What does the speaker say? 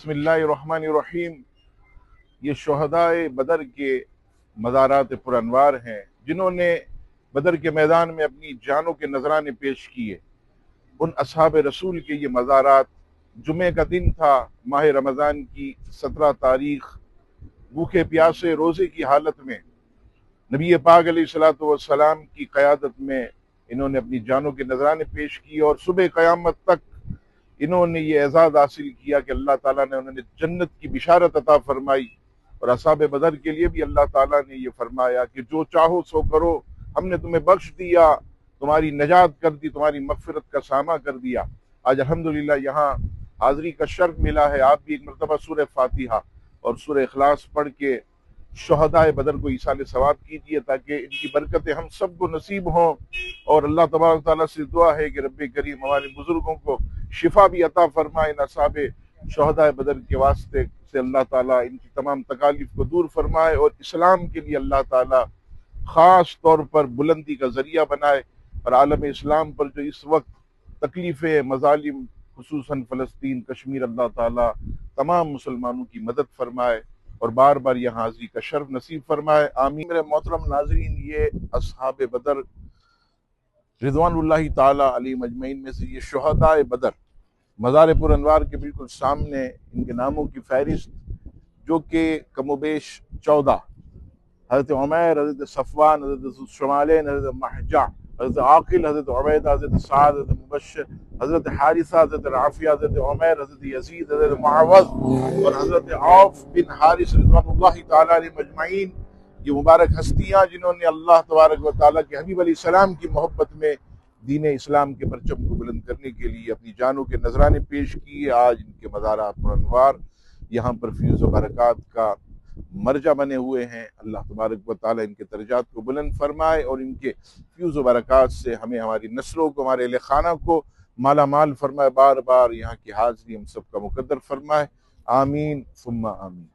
بسم اللہ الرحمن الرحیم۔ یہ شہدائے بدر کے مزارات پرانوار ہیں جنہوں نے بدر کے میدان میں اپنی جانوں کے نذرانے پیش کیے۔ ان اصحاب رسول کے یہ مزارات جمعہ کا دن تھا، ماہ رمضان کی 17 تاریخ، بھوکے پیاسے روزے کی حالت میں نبی پاک علیہ السلام کی قیادت میں انہوں نے اپنی جانوں کے نذرانے پیش کیے، اور صبح قیامت تک انہوں نے یہ اعزاز حاصل کیا کہ اللہ تعالیٰ نے انہوں نے جنت کی بشارت عطا فرمائی۔ اور اصحاب بدر کے لیے بھی اللہ تعالیٰ نے یہ فرمایا کہ جو چاہو سو کرو، ہم نے تمہیں بخش دیا، تمہاری نجات کر دی، تمہاری مغفرت کا سامہ کر دیا۔ آج الحمدللہ یہاں حاضری کا شرف ملا ہے۔ آپ بھی ایک مرتبہ سورہ فاتحہ اور سورہ اخلاص پڑھ کے شہدائے بدر کو ایصال ثواب کیجیے تاکہ ان کی برکتیں ہم سب کو نصیب ہوں، اور اللہ تبارک تعالیٰ سے دعا ہے کہ رب کریم ہمارے بزرگوں کو شفا بھی عطا فرمائے۔ اصحاب شہدائے بدر کے واسطے سے اللہ تعالیٰ ان کی تمام تکالیف کو دور فرمائے، اور اسلام کے لیے اللہ تعالیٰ خاص طور پر بلندی کا ذریعہ بنائے، اور عالم اسلام پر جو اس وقت تکلیفیں، مظالم، خصوصاً فلسطین، کشمیر، اللہ تعالیٰ تمام مسلمانوں کی مدد فرمائے اور بار بار یہاں حاضری کا شرف نصیب فرمائے، آمین۔ میرے محترم ناظرین، یہ اصحاب بدر رضوان اللہ تعالیٰ علیہم اجمعین میں سے یہ شہدائے بدر مزار پر انوار کے بالکل سامنے ان کے ناموں کی فہرست، جو کہ کم و بیش 14، حضرت عمیر، حضرت صفوان، حضرت شمالین، حضرت محجع، حضرت عاقل، حضرت عبیدہ، حضرت سعد، حضرت مبشر، حضرت حارثہ، حضرت رافیہ، حضرت عمیر، حضرت یزید، حضرت معوذ اور حضرت عوف بن حارث رضوان اللہ تعالیٰ علیہم اجمعین، یہ مبارک ہستیاں جنہوں نے اللہ تبارک و تعالیٰ کے حبیب علیہ السلام کی محبت میں دین اسلام کے پرچم کو بلند کرنے کے لیے اپنی جانوں کے نذرانے پیش کیے، آج ان کے مزارات پر انوار یہاں پر فیوز و برکات کا مرجع بنے ہوئے ہیں۔ اللہ تبارک و تعالیٰ ان کے درجات کو بلند فرمائے، اور ان کے فیوز و برکات سے ہمیں، ہماری نسلوں کو، ہمارے اہل خانہ کو مالا مال فرمائے، بار بار یہاں کی حاضری ہم سب کا مقدر فرمائے، آمین ثم آمین۔